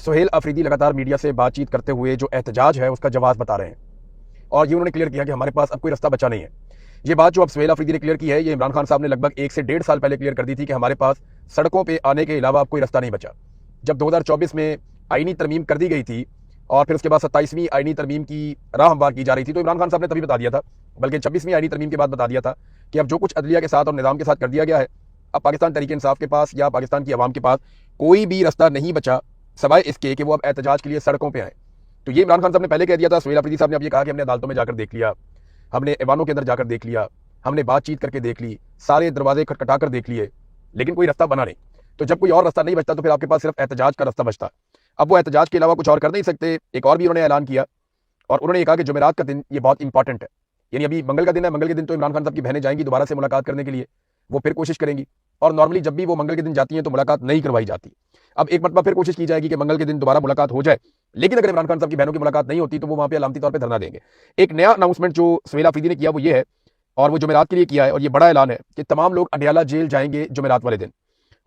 सुहेल अफरीदी लगातार मीडिया से बातचीत करते हुए जो एहतजाज है उसका जवाब बता रहे हैं और ये उन्होंने क्लियर किया कि हमारे पास अब कोई रास्ता बचा नहीं है। ये बात जो अब सुहेल अफरीदी ने क्लियर की है, ये इमरान खान साहब ने लगभग 1 से 1.5 साल पहले क्लियर कर दी थी कि हमारे पास सड़कों पे आने के अलावा अब कोई रास्ता नहीं बचा। जब 2024 में आईनी तरमीम कर दी गई थी और फिर उसके बाद 27वीं आईनी तरमीम की राह हमवार की जा रही थी, तो इमरान खान साहब ने तभी बता दिया था, बल्कि 26वीं आईनी तरमीम के बाद बता दिया था कि अब जो कुछ अदलिया के साथ और निज़ाम के साथ कर दिया गया है, अब पाकिस्तान तहरीक इंसाफ के पास या पाकिस्तान की आवाम के पास कोई भी रास्ता नहीं बचा सवाए इसके कि वो अब एहतजाज के लिए सड़कों पर आए। तो ये इमरान खान साहब ने पहले कह दिया था। सुहेल अफरीदी साहब ने अब ये कहा कि हमने अदालतों में जाकर देख लिया, हमने ऐवानों के अंदर जाकर देख लिया, हमने बातचीत करके देख ली, सारे दरवाजे खटखटा कर देख लिए, लेकिन कोई रास्ता बना नहीं। तो जब कोई और रास्ता नहीं बचता तो फिर आपके पास सिर्फ एहतजाज का रास्ता बचता। अब वो एहतजाज के अलावा कुछ और कर नहीं सकते। एक और भी उन्होंने ऐलान किया और उन्होंने ये कहा कि जुमेरात का दिन ये बहुत इंपॉर्टेंट है, यानी अभी मंगल का दिन है, मंगल के दिन तो इमरान खान साहब की बहनें जाएंगी दोबारा से मुलाकात करने के लिए, वो फिर कोशिश करेंगी। और नॉर्मली जब भी वो मंगल के दिन जाती हैं तो मुलाकात नहीं करवाई जाती। अब एक मरतबा फिर कोशिश की जाएगी कि मंगल के दिन दोबारा मुलाकात हो जाए, लेकिन अगर इमरान खान साहब की बहनों की मुलाकात नहीं होती तो वो वहां पे अलामती तौर पर धरना देंगे। एक नया अनाउंसमेंट जो सुहेल अफरीदी ने किया वो ये है, और वो जुमेरात के लिए किया है, और ये बड़ा ऐलान है कि तमाम लोग अडियाला जेल जाएंगे जुमेरात वाले दिन,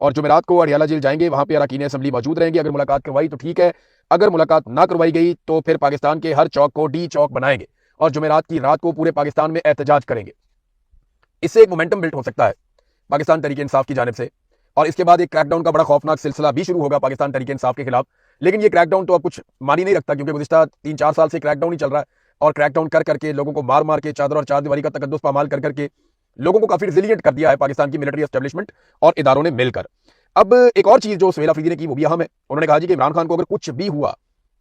और जुमेरात को अडियाला जेल जाएंगे, वहां पे अरकान असेंबली मौजूद रहेंगे। अगर मुलाकात करवाई तो ठीक है, अगर मुलाकात ना करवाई गई तो फिर पाकिस्तान के हर चौक को डी चौक बनाएंगे और जुमेरात की रात को पूरे पाकिस्तान में एहतजाज करेंगे। इससे एक मोमेंटम बिल्ड हो सकता है पाकिस्तान तहरीक इंसाफ की जानिब से, और इसके बाद एक क्रैकडाउन का बड़ा खौफनाक सिलसिला भी शुरू होगा पाकिस्तान तहरीक इंसाफ के खिलाफ। लेकिन ये क्रैकडाउन तो अब कुछ मान ही नहीं रखता, क्योंकि गुज़िश्ता 3-4 साल से क्रैकडाउन ही चल रहा है, और क्रैकडाउन कर करके लोगों को मार मार के चादर और चारदीवारी का तकद्दुस पामाल कर करके लोगों को काफी रिजिलियंट कर दिया है पाकिस्तान की मिलिट्री एस्टेब्लिशमेंट और इदारों ने मिलकर। अब एक और चीज जो सुहेल अफरीदी ने की वो भी अहम है। उन्होंने कहा जी कि इमरान खान को अगर कुछ भी हुआ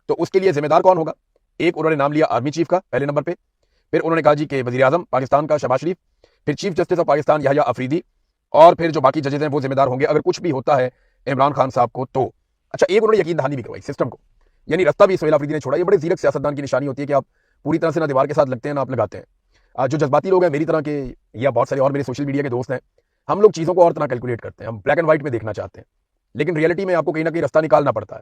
तो उसके लिए जिम्मेदार कौन होगा। एक उन्होंने नाम लिया आर्मी चीफ का पहले नंबर पे, फिर उन्होंने कहा जी कि वजीर आजम पाकिस्तान का शहबाज शरीफ, फिर chief justice of Pakistan Yahya Afridi, और फिर जो बाकी जजेस हैं वो जिम्मेदार होंगे अगर कुछ भी होता है इमरान खान साहब को तो। अच्छा, एक उन्होंने यकीन दहानी भी करवाई सिस्टम को, यानी रास्ता भी सुहेल अफरीदी ने छोड़ा। ये बड़े जीरक सियासतदान की निशानी होती है कि आप पूरी तरह से ना दीवार के साथ लगते हैं ना आप लगाते हैं। जो जज्बाती लोग हैं मेरी तरह के या बहुत सारे और मेरे सोशल मीडिया के दोस्त हैं, हम लोग चीज़ों को और तरह कैलकुलेट करते हैं, हम ब्लैक एंड व्हाइट में देखना चाहते हैं, लेकिन रियलिटी में आपको कहीं ना कहीं रास्ता निकालना पड़ता है।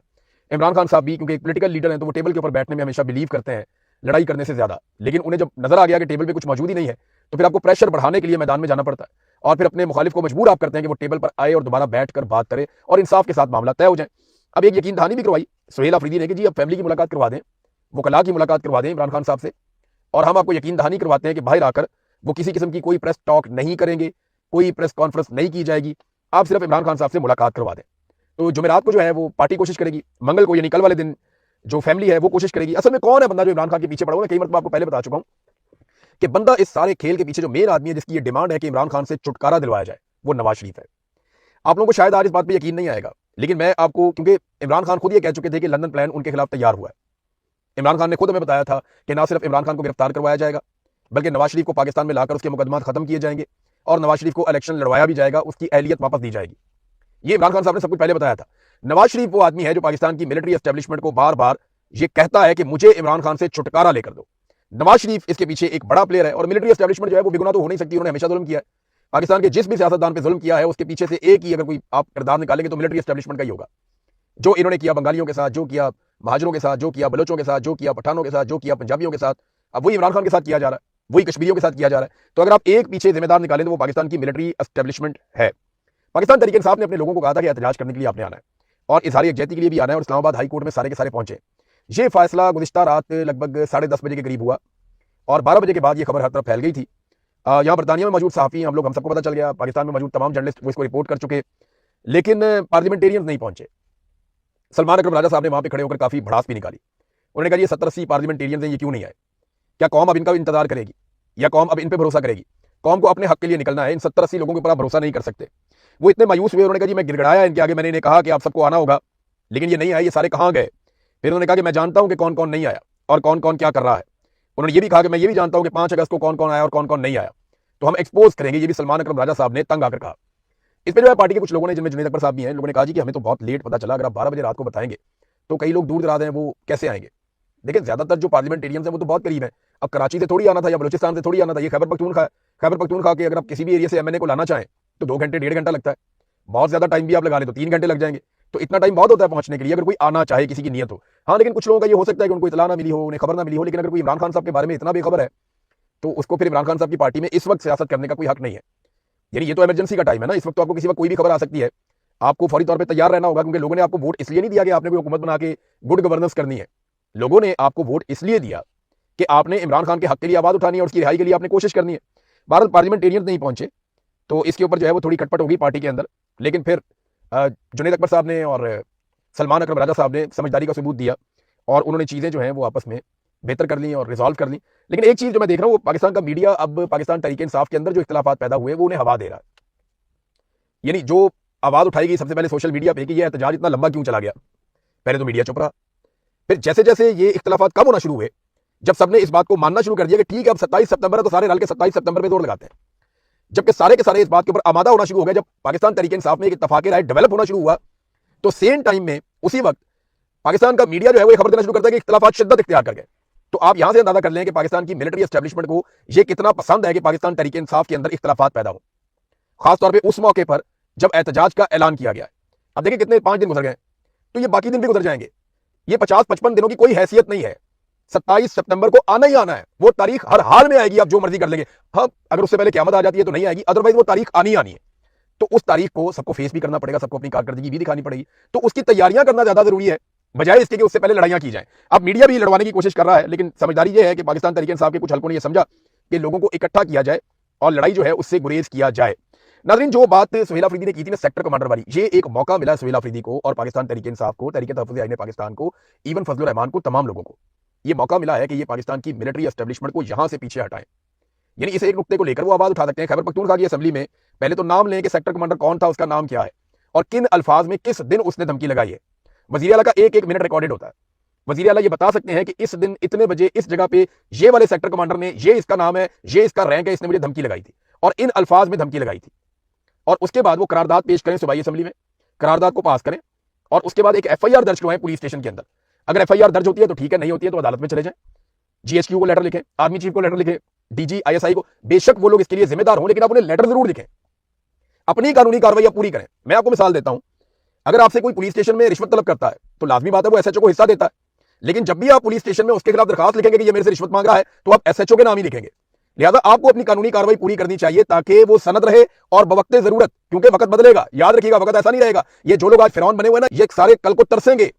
इमरान खान साहब भी क्योंकि एक पॉलिटिकल लीडर हैं तो वो टेबल के ऊपर बैठने में हमेशा बिलीव करते हैं लड़ाई करने से ज्यादा, लेकिन उन्हें जब नजर आ गया कि टेबल पे कुछ मौजूद ही नहीं है तो फिर आपको प्रेशर बढ़ाने के लिए मैदान में जाना पड़ता है, और फिर अपने मुखालिफ को मजबूर आप करते हैं कि वो टेबल पर आए और दोबारा बैठकर बात करे और इंसाफ के साथ मामला तय हो जाए। अब एक यकीन दहानी भी करवाई सुहेल अफरीदी ने कि जी अब फैमिली की मुलाकात करवा दें, वकला की मुलाकात करवा दें इमरान खान साहब से, और हम आपको यकीन दहानी करवाते हैं कि बाहर आकर वो किसी किस्म की कोई प्रेस टॉक नहीं करेंगे, कोई प्रेस कॉन्फ्रेंस नहीं की जाएगी, आप सिर्फ इमरान खान साहब से मुलाकात करवा दें। तो जुमेरात को जो है वो पार्टी कोशिश करेगी, मंगल को यानी कल वाले दिन जो फैमिली है वो कोशिश करेगी। असल में कौन है बंदा जो इमरान खान के पीछे पड़ा हुआ है, कई मरतबा आपको पहले बता चुका हूं कि बंदा इस सारे खेल के पीछे जो मेन आदमी है जिसकी ये डिमांड है कि इमरान खान से छुटकारा दिलवाया जाए, वो नवाज शरीफ है। आप लोगों को शायद आज इस बात पर यकीन नहीं आएगा, लेकिन मैं आपको, क्योंकि इमरान खान खुद ये कह चुके थे कि लंदन प्लान उनके खिलाफ तैयार हुआ है। इमरान खान ने खुद हमें बताया था कि ना सिर्फ इमरान खान को गिरफ्तार करवाया जाएगा बल्कि नवाज शरीफ को पाकिस्तान में लाकर उसके मुकदमा खत्म किए जाएंगे और नवाज शरीफ को इलेक्शन लड़वाया भी जाएगा, उसकी अहलियत वापस दी जाएगी। ये इमरान खान साहब ने सब कुछ पहले बताया था। नवाज शरीफ वो आदमी है जो पाकिस्तान की मिलिट्री एस्टेब्लिशमेंट को बार बार ये कहता है कि मुझे इमरान खान से छुटकारा लेकर दो। नवाज शरीफ इसके पीछे एक बड़ा प्लेयर है, और मिलिट्री एस्टेब्लिशमेंट जो है वो बेगुनाह तो हो नहीं सकती, उन्होंने हमेशा जुल्म किया है। पाकिस्तान के जिस भी सियासतदान पे जुल्म किया है उसके पीछे से एक ही अगर कोई आप किरदार निकालेंगे तो मिलिट्री एस्टेब्लिशमेंट का ही होगा। जो इन्होंने किया बंगालियों के साथ, जो किया महाजरों के साथ, जो किया बलोचों के साथ, जो किया पठानों के साथ, जो किया पंजाबियों के साथ, अब वही इमरान खान के साथ किया जा रहा है, वही कश्मीरियों के साथ किया जा रहा है। तो अगर आप एक पीछे जिम्मेदार निकालें तो वो पाकिस्तान की मिलिट्री एस्टेब्लिशमेंट है। पाकिस्तान तहरीक इंसाफ ने अपने लोगों को कहा था कि एहतजाज करने के लिए आपने आना है और इजहार यकजहती के लिए भी आना है, और इस्लामाबाद हाई कोर्ट में सारे के सारे पहुंचे। ये फैसला गुज़िश्ता रात लगभग 10:30 बजे के करीब हुआ, और 12 बजे के बाद ये खबर हर तरफ फैल गई थी। यहाँ बरतानिया में मौजूद सहाफ़ी हम सबको पता चल गया, पाकिस्तान में मौजूद तमाम जर्नलिस्ट वो इसको रिपोर्ट कर चुके, लेकिन पार्लियामेंटेरियंस नहीं पहुंचे। सलमान अकरम राजा साहब ने वहां पे खड़े होकर काफी भड़ास भी निकाली। उन्होंने कहा ये 70-80 पार्लियामेंटेरियंस हैं, ये क्यों नहीं आए? क्या कौम अब इनका इंतजार करेगी या कौम अब इन पे भरोसा करेगी? कौम को अपने हक के लिए निकलना है, इन 70-80 लोगों के ऊपर आप भरोसा नहीं कर सकते। वो इतने मायूस हुए, उन्होंने कहा जी मैं गिड़गड़ाया इनके आगे, मैंने इन्हें कहा कि आप सबको आना होगा, लेकिन ये नहीं आए, ये सारे कहाँ गए? फिर उन्होंने कहा कि मैं जानता हूं कि कौन कौन नहीं आया और कौन कौन क्या कर रहा है। उन्होंने ये भी कहा कि मैं ये भी जानता हूं कि 5 अगस्त को कौन कौन आया और कौन कौन नहीं आया, तो हम एक्सपोज करेंगे। ये भी सलमान अकरम राजा साहब ने तंग आकर कहा। इस पर जो है पार्टी के कुछ लोगों ने, जिनमें जुनैद अकबर साहब भी हैं, लोगों ने कहा जी कि हमें तो बहुत लेट पता चला, अगर आप 12 बजे रात को बताएंगे तो कई लोग दूर दराज हैं वो कैसे आएंगे? देखिए ज्यादातर जो पार्लियामेंटेरियंस हैं वो तो बहुत करीब हैं, अब कराची से थोड़ी आना था या बलूचिस्तान से थोड़ी आना था, ये खैबर पख्तूनख्वा के अगर आप किसी भी एरिया से एमएनए को लाना चाहें तो 2 घंटे 1.5 घंटा लगता है, बहुत ज्यादा टाइम भी आप लगा लें तो 3 घंटे लग जाएंगे। तो इतना टाइम बहुत होता है पहुंचने के लिए अगर कोई आना चाहे, किसी की नीयत हो। हाँ, लेकिन कुछ लोगों का ये हो सकता है कि उनको इतला ना मिली हो, उन्हें खबर ना मिली हो, लेकिन अगर कोई इमरान खान साहब के बारे में इतना बेखबर है तो उसको फिर इमरान खान साहब की पार्टी में इस वक्त सियासत करने का कोई हक नहीं है। यानी ये तो इमरजेंसी का टाइम है ना, इस वक्त तो आपको किसी वक्त कोई भी खबर आ सकती है। आपको फौरी तौर पे तैयार रहना होगा, क्योंकि लोगों ने आपको वोट इसलिए नहीं दिया कि आपने कोई हुकूमत बना के गुड गवर्नेंस करनी है। लोगों ने आपको वोट इसलिए दिया कि आपने इमरान खान के हक के लिए आवाज उठानी है और उसकी रिहाई के लिए आपने कोशिश करनी है। भारत पार्लियामेंटेरियन नहीं पहुंचे तो इसके ऊपर जो है वो थोड़ी खटपट होगी पार्टी के अंदर, लेकिन फिर जुनैद अकबर साहब ने और सलमान अकरम राजा साहब ने समझदारी का सबूत दिया और उन्होंने चीज़ें जो हैं वो आपस में बेहतर कर ली और रिजॉल्व कर ली। लेकिन एक चीज़ जो मैं देख रहा हूँ, वो पाकिस्तान का मीडिया अब पाकिस्तान तहरीक इंसाफ के अंदर जो इख्तिलाफात पैदा हुए वो उन्हें हवा दे रहा है। यानी जो आवाज़ उठाई गई सबसे पहले सोशल मीडिया पे कि ये एहतजाज इतना लंबा क्यों चला गया, पहले तो मीडिया चुप रहा। फिर जैसे जैसे ये इख्तिलाफात कम होना शुरू हुए, जब सबने इस बात को मानना शुरू कर दिया कि ठीक है अब 27 सितंबर है तो सारे रल के 27 सितंबर पे जोर लगाते हैं, जबकि सारे के सारे इस बात के ऊपर आमादा होना शुरू हो गया, जब पाकिस्तान तहरीक इंसाफ में एक इत्तफाक राय डेवलप होना शुरू हुआ, तो सेम टाइम में उसी वक्त पाकिस्तान का मीडिया जो है वो खबर देना शुरू करता है कि इख्तिलाफात शिद्दत इख्तियार कर गए। तो आप यहां से अंदाजा कर लें कि पाकिस्तान की मिलिट्री एस्टेब्लिशमेंट को यह कितना पसंद है कि पाकिस्तान तहरीक इंसाफ के अंदर इख्तिलाफात पैदा हो, खासतौर पर उस मौके पर जब एहतजाज का ऐलान किया गया है। अब देखिए कितने 5 दिन गुजर गए, तो ये बाकी दिन भी गुजर जाएंगे। ये 50-55 दिनों की कोई हैसियत नहीं है। 27 सितंबर को आना ही आना है, वो तारीख हर हाल में आएगी, आप जो मर्जी कर लेंगे। हाँ, अगर उससे पहले क़यामत आ जाती है तो नहीं आएगी, अदरवाइज वो तारीख आनी आनी है। तो उस तारीख को सबको फेस भी करना पड़ेगा, सबको अपनी कारकर्दगी भी दिखानी पड़ेगी। तो उसकी तैयारियां करना ज्यादा जरूरी है बजाय इसके कि उससे पहले लड़ाइयां की जाएं। अब मीडिया भी लड़वाने की कोशिश कर रहा है, लेकिन समझदारी ये है कि पाकिस्तान तहरीक इंसाफ के कुछ हल्कों ने यह समझा कि लोगों को इकट्ठा किया जाए और लड़ाई जो है उससे गुरेज किया जाए। नाज़रीन, जो बात सुहेल अफरीदी ने की थी ना सेक्टर कमांडर वाली, ये एक मौका मिला सुहेल अफरीदी को और पाकिस्तान तहरीक इंसाफ को, तहरीक तहफ़्फ़ुज़ आईन पाकिस्तान को, इवन फजलुर रहमान को, तमाम लोगों को ये मौका मिला है कि ये पाकिस्तान की मिलिट्री एस्टेब्लिशमेंट को यहां से पीछे हटाएं। यानी इस एक नुक्ते को लेकर वो आवाज उठा सकते हैं। खैबर पख्तूनख्वा की असेंबली में पहले तो नाम लें कि सेक्टर कमांडर कौन था, उसका नाम क्या है और किन अल्फाज में किस दिन उसने धमकी लगाई है। वज़ीर आला का एक एक मिनट रिकॉर्डेड होता है। वज़ीर आला ये बता सकते हैं कि इस दिन इतने बजे इस जगह पे ये वाले सेक्टर कमांडर ने, ये इसका नाम है, ये इसका रैंक है, इसने मुझे धमकी लगाई थी और इन अल्फाज में धमकी लगाई थी। और उसके बाद वो करारदाद पेश करें सूबाई असेंबली में, करारदाद को पास करें और उसके बाद एक एफआईआर दर्ज करवाएं पुलिस स्टेशन के अंदर। अगर एफआईआर दर्ज होती है तो ठीक है, नहीं होती है तो अदालत में चले जाएं, जीएचक्यू को लेटर लिखें, आर्मी चीफ को लेटर लिखें, डीजी आईएसआई को। बेशक वो लोग इसके लिए जिम्मेदार हों, लेकिन आप उन्हें लेटर जरूर लिखें, अपनी कानूनी कार्रवाई पूरी करें। मैं आपको मिसाल देता हूं, अगर आपसे कोई पुलिस स्टेशन में रिश्वत तलब करता है तो लाजमी बात है वो एसएचओ को हिस्सा देता है, लेकिन जब भी आप पुलिस स्टेशन में उसके खिलाफ दरखास्त लिखेंगे कि ये मेरे से रिश्वत मांग रहा है तो आप एसएचओ के नाम ही लिखेंगे। लिहाजा आपको अपनी कानूनी कार्रवाई पूरी करनी चाहिए ताकि वो सनद रहे और बवक्ते जरूरत, क्योंकि वक्त बदलेगा, याद रखिएगा वक्त ऐसा नहीं रहेगा। ये जो लोग आज फिरौन बने हुए ना, ये सारे कल को तरसेंगे,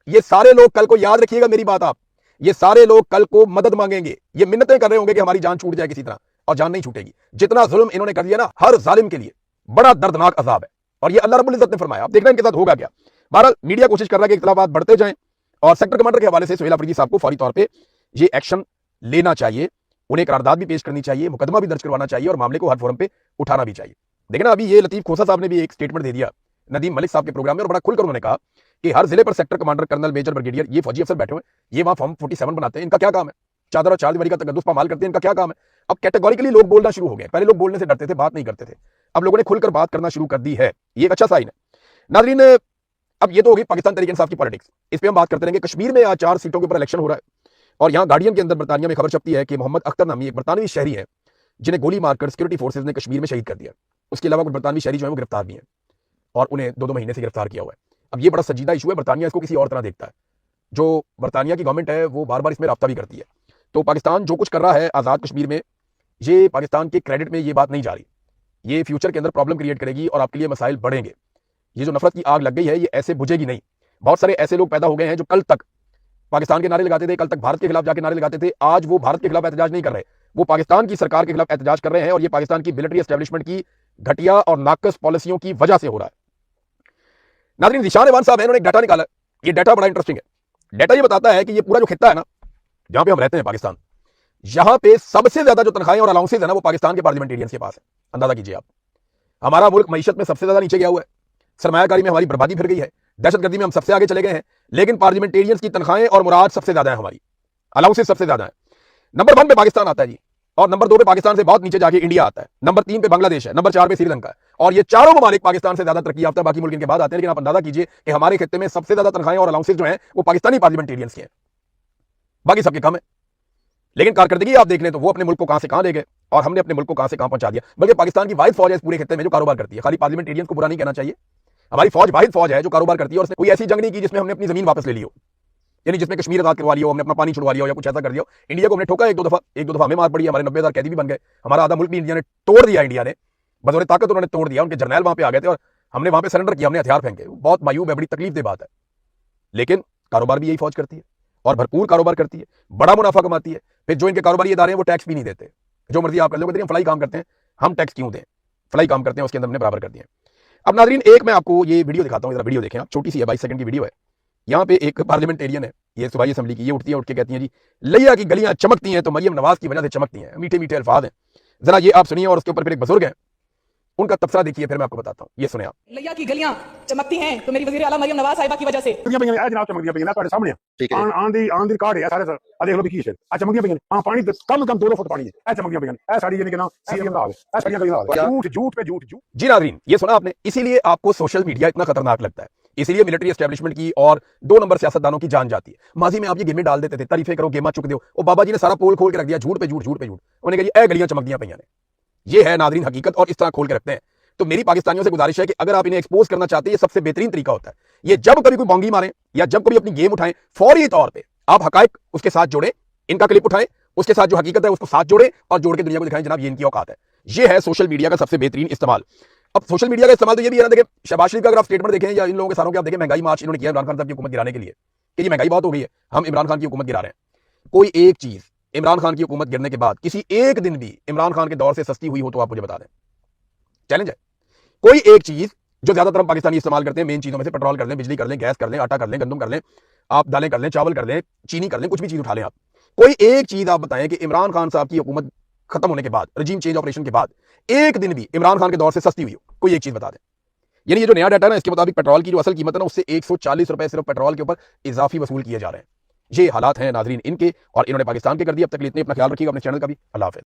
ये सारे लोग कल को, याद रखिएगा मेरी बात आप, ये सारे लोग कल को मदद मांगेंगे, ये मिन्नतें कर रहे होंगे कि हमारी जान छूट जाए किसी तरह, और जान नहीं छूटेगी। जितना जुल्म इन्होंने कर दिया ना, हर जालिम के लिए बड़ा दर्दनाक अजाब है और ये अल्लाह रब्बुल इज्जत ने फरमाया। आप देखना इनके साथ होगा क्या। बहरहाल मीडिया कोशिश कर रहा है कि इख्तिलाफात बढ़ते जाएं और सेक्टर कमांडर के हवाले से सुहेल अफरीदी साहब को फौरी तौर पर ये एक्शन लेना चाहिए, उन्हें करारदाद भी पेश करनी चाहिए, मुकदमा भी दर्ज करवाना चाहिए और मामले को हर फोरम पे उठाना भी चाहिए। देखना अभी ये लतीफ खोसा साहब ने भी एक स्टेटमेंट दे दिया नदीम मलिक साहब के प्रोग्राम में और बड़ा खुलकर उन्होंने कहा कि हर जिले पर sector commander, colonel, major, brigadier, ये फौजी अफसर बैठे हुए, ये वहां फॉर्म 47 बनाते हैं, इनका क्या काम है, चादर और चार दीवारी का तकद्दुस पामाल करते हैं, इनका क्या काम है। अब कैटेगोरिकली लोग बोलना शुरू हो गए, पहले लोग बोलने से डरते थे, बात नहीं करते थे, अब लोगों ने खुलकर बात करना शुरू कर दी है, ये एक अच्छा साइन है। नाज़रीन, अब ये तो होगी पाकिस्तान तहरीक इंसाफ की पॉलिटिक्स, इस पर हम बात करते रहेंगे। कश्मीर में आज 4 सीटों के ऊपर इलेक्शन हो रहा है और यहाँ गार्डियन के अंदर बरतानिया में खबर छपती है कि मोहम्मद अख्तर नामी एक बरतानवी शहरी है जिन्हें गोली मारकर सिक्योरिटी फोर्सेज ने कश्मीर में शहीद कर दिया। उसके अलावा कुछ बरतानवी शहरी जो है वो गिरफ्तार भी हैं और उन्हें 2-2 महीने से गिरफ्तार किया हुआ है। अब ये बड़ा संजीदा इशू है, बरतानिया इसको किसी और तरह देखता है। जो बरतानिया की गवर्नमेंट है वो बार बार इसमें राब्ता भी करती है। तो पाकिस्तान जो कुछ कर रहा है आज़ाद कश्मीर में, ये पाकिस्तान के क्रेडिट में ये बात नहीं जा रही, ये फ्यूचर के अंदर प्रॉब्लम क्रिएट करेगी और आपके लिए मसाइल बढ़ेंगे। ये जो नफरत की आग लग गई है ये ऐसे बुझेगी नहीं। बहुत सारे ऐसे लोग पैदा हो गए हैं जो कल तक पाकिस्तान के नारे लगाते थे, कल तक भारत के खिलाफ जाके नारे लगाते थे, आज वो भारत के खिलाफ एहतजाज नहीं कर रहे, वो पाकिस्तान की सरकार के खिलाफ एहतजाज कर रहे हैं और ये पाकिस्तान की मिलिट्री एस्टेब्लिशमेंट की घटिया और नाकस पॉलिसियों की वजह से हो रहा है। नाज़रीन, ज़ीशान एवान साहब है, इन्होंने एक डाटा निकाला, ये डाटा बड़ा इंटरेस्टिंग है। डाटा ये बताता है कि ये पूरा जो खित्ता है ना जहां पे हम रहते हैं पाकिस्तान, यहां पे सबसे ज्यादा जो तनख्वाहें और अलाउंसेज है ना वो पाकिस्तान के पार्लियामेंटेरियंस के पास है। अंदाजा कीजिए आप, हमारा मुल्क मईशत में सबसे ज्यादा नीचे गया हुआ है, सरमायाकारी में हमारी बर्बादी फिर गई है, दहशतगर्दी में हम सबसे आगे चले गए हैं, लेकिन पार्लियामेंटेरियंस की तनख्वाहें और मुराद सबसे ज्यादा है, हमारी अलाउंसेज सबसे ज्यादा है। नंबर 1 पे पाकिस्तान आता है जी, और नंबर 2 पे पाकिस्तान से बहुत नीचे जाके इंडिया आता है, नंबर 3 पे बांग्लादेश है, नंबर 4 पे श्रीलंका है, और ये चारों ममालिक पाकिस्तान से ज्यादा तरक्की याफ्ता बाकी मुल्क इनके बाद आते हैं। लेकिन आप अंदाजा कीजिए कि हमारे खित्ते में सबसे ज्यादा तनख्वाहें और अलाउंसेज जो हैं वो पाकिस्तानी पार्लियामेंटेरियंस की हैं, बाकी सबके कम है। लेकिन कारकर्दगी आप देख लें तो वो अपने मुल्क को कहां से कहां ले गए और हमने अपने मुल्क को कहां से कहां पहुंचा दिया। बल्कि पाकिस्तान की वाहिद फौज है इस पूरे खित्ते में जो कारोबार करती है, खाली पार्लियामेंटेरियंस को बुरा नहीं कहना चाहिए, हमारी फौज वाहिद फौज है जो कारोबार करती है और उसने कोई ऐसी जंग नहीं की जिसमें हमने अपनी जमीन वापस ले ली हो, यानी जिसमें कश्मीर आजाद करवा लिया हो, हमने अपना पानी छुड़वा लिया हो या कुछ ऐसा कर दिया हो। इंडिया को हमने ठोका एक दो दफा हमें मार पड़ी, हमारे 90,000 कैदी भी बन गए, हमारा आधा मुल्क भी इंडिया ने तोड़ दिया, इंडिया ने बदौर ताकत उन्होंने तोड़ दिया, उनके जर्नैल वहां पे आ गए थे और हमने वहां पे सरेंडर किया, हमने हथियार फेंके। बहुत मायूब है, बड़ी तकलीफदेह बात है, लेकिन कारोबार भी यही फौज करती है और भरपूर कारोबार करती है, बड़ा मुनाफा कमाती है। फिर जो इनके कारोबारी इदारे हैं वो टैक्स भी नहीं देते, जो मर्जी आप कर लो, कहते हैं फलाई काम करते हैं, हम टैक्स क्यों दें, फलाई काम करते हैं, उसके अंदर हमने बराबर कर दिया। अब नाजरीन एक मैं आपको ये वीडियो दिखाता हूँ, जरा वीडियो देखें आप, छोटी सी है, 22 सेकंड की वीडियो है। यहाँ पे एक पार्लियामेंटेरियन है, ये सूबाई असेंबली की, ये उठती है, उठ के कहती हैं जी लिया की गलियां चमकती हैं तो मरियम नवाज की वजह से चमकती हैं। मीठे मीठे अल्फाज हैं, जरा ये आप सुनिए। और उसके ऊपर फिर एक बुजुर्ग है, उनका तबसरा देखिए, फिर मैं आपको बताता हूँ। ये सुने आप। लिया की गलियां चमकती हैं तो मेरी वजीर आला मरियम नवाज साहिबा की वजह से जनाब चमकदियां पईयां ਤੁਹਾਡੇ ਸਾਹਮਣੇ ठीक है ਆਨ ਦੀ ਰਿਕਾਰਡ ਹੈ ਸਾਰੇ ਸਰ ਆ ਦੇਖ ਲਓ ਵੀ ਕੀ ਹੈ ਆ ਚਮਕਦੀਆਂ ਪਈਆਂ ਹਾਂ ਪਾਣੀ ਕਮ 2 ਫੁੱਟ ਪਾਣੀ ਹੈ ਇਹ ਚਮਕਦੀਆਂ ਪਈਆਂ ਇਹ ਸਾਡੀ ਯਾਨੀ ਕਿ ਨਾ ਸੀਐਮ ਦਾ ਹਾਲ ਹੈ ਇਹ ਸਾਡੀਆਂ ਗਲੀਆਂ ਦਾ ਹਾਲ ਹੈ झूठ पे झूठ। जी नाज़रीन, ये सुना आपने, इसीलिए आपको सोशल मीडिया इतना खतरनाक लगता है, इसीलिए मिलिट्री एस्टेब्लिशमेंट की और 2 नंबर सियासतदानों की जान जाती है। माजी में आप ये गेमें डाल देते थे, तारीफें करो, गेमा चुक दो, और बाबा जी ने सारा पोल खोल के रख दिया, झूठ पे झूठ, झूठ पे झूठ। उन्होंने कहा ए गलियां चमकदियां पईयां ने, ये है नाज़रीन हकीकत, और इस तरह खोल के रखते हैं। तो मेरी पाकिस्तानियों से गुजारिश है कि अगर आप इन्हें एक्सपोज करना चाहते हैं, ये सबसे बेहतरीन तरीका होता है, ये जब कभी कोई बोंगी मारें या जब कभी अपनी गेम उठाएं, फौरी तौर पे आप हकायक उसके साथ जोड़ें, इनका क्लिप उठाएं, उसके साथ जो हकीकत है उसको साथ जोड़ें और जोड़ के दुनिया को दिखाएं जनाब ये इनकी औकात है। ये है सोशल मीडिया का सबसे बेहतरीन इस्तेमाल। अब सोशल मीडिया का इस्तेमाल तो ये भी है ना, देखें शहबाज शरीफ का अगर आप स्टेटमेंट देखें या इन लोगों के सारों के आप देखें, महंगाई मार्च इन्होंने किया इमरान खान साहब की हुकूमत गिराने के लिए कि ये महंगाई बहुत हो गई है, हम इमरान खान की हुकूमत गिरा रहे हैं। कोई एक चीज इमरान खान की हुकूमत गिरने के बाद किसी एक दिन भी इमरान खान के दौर से सस्ती हुई हो तो आप मुझे बता दें, चैलेंज है। कोई एक चीज जो ज्यादातर हम पाकिस्तानी इस्तेमाल करते हैं, मेन चीजों में से पेट्रोल कर लें, बिजली कर लें, गैस कर लें, आटा कर लें, गंदम कर लें, आप दालें कर लें, चावल कर लें, चीनी कर लें, कुछ भी चीज उठा लें आप, कोई एक चीज आप बताएं कि इमरान खान साहब की हुकूमत खत्म होने के बाद, रजीम चेंज ऑपरेशन के बाद एक दिन भी इमरान खान के दौर से सस्ती हुई हो, कोई एक चीज बता दें। यानी ये जो नया डाटा है ना, इसके मुताबिक पेट्रोल की जो असल कीमत है ना, उससे 140 रुपए सिर्फ पेट्रोल के ऊपर इजाफी वसूल किए जा रहे हैं। ये हालात हैं नाजरीन इनके, और इन्होंने पाकिस्तान के कर दिए। अब तक के लिए इतने, अपना ख्याल रखिएगा, अपने चैनल का भी। अल्लाह हाफ़िज़।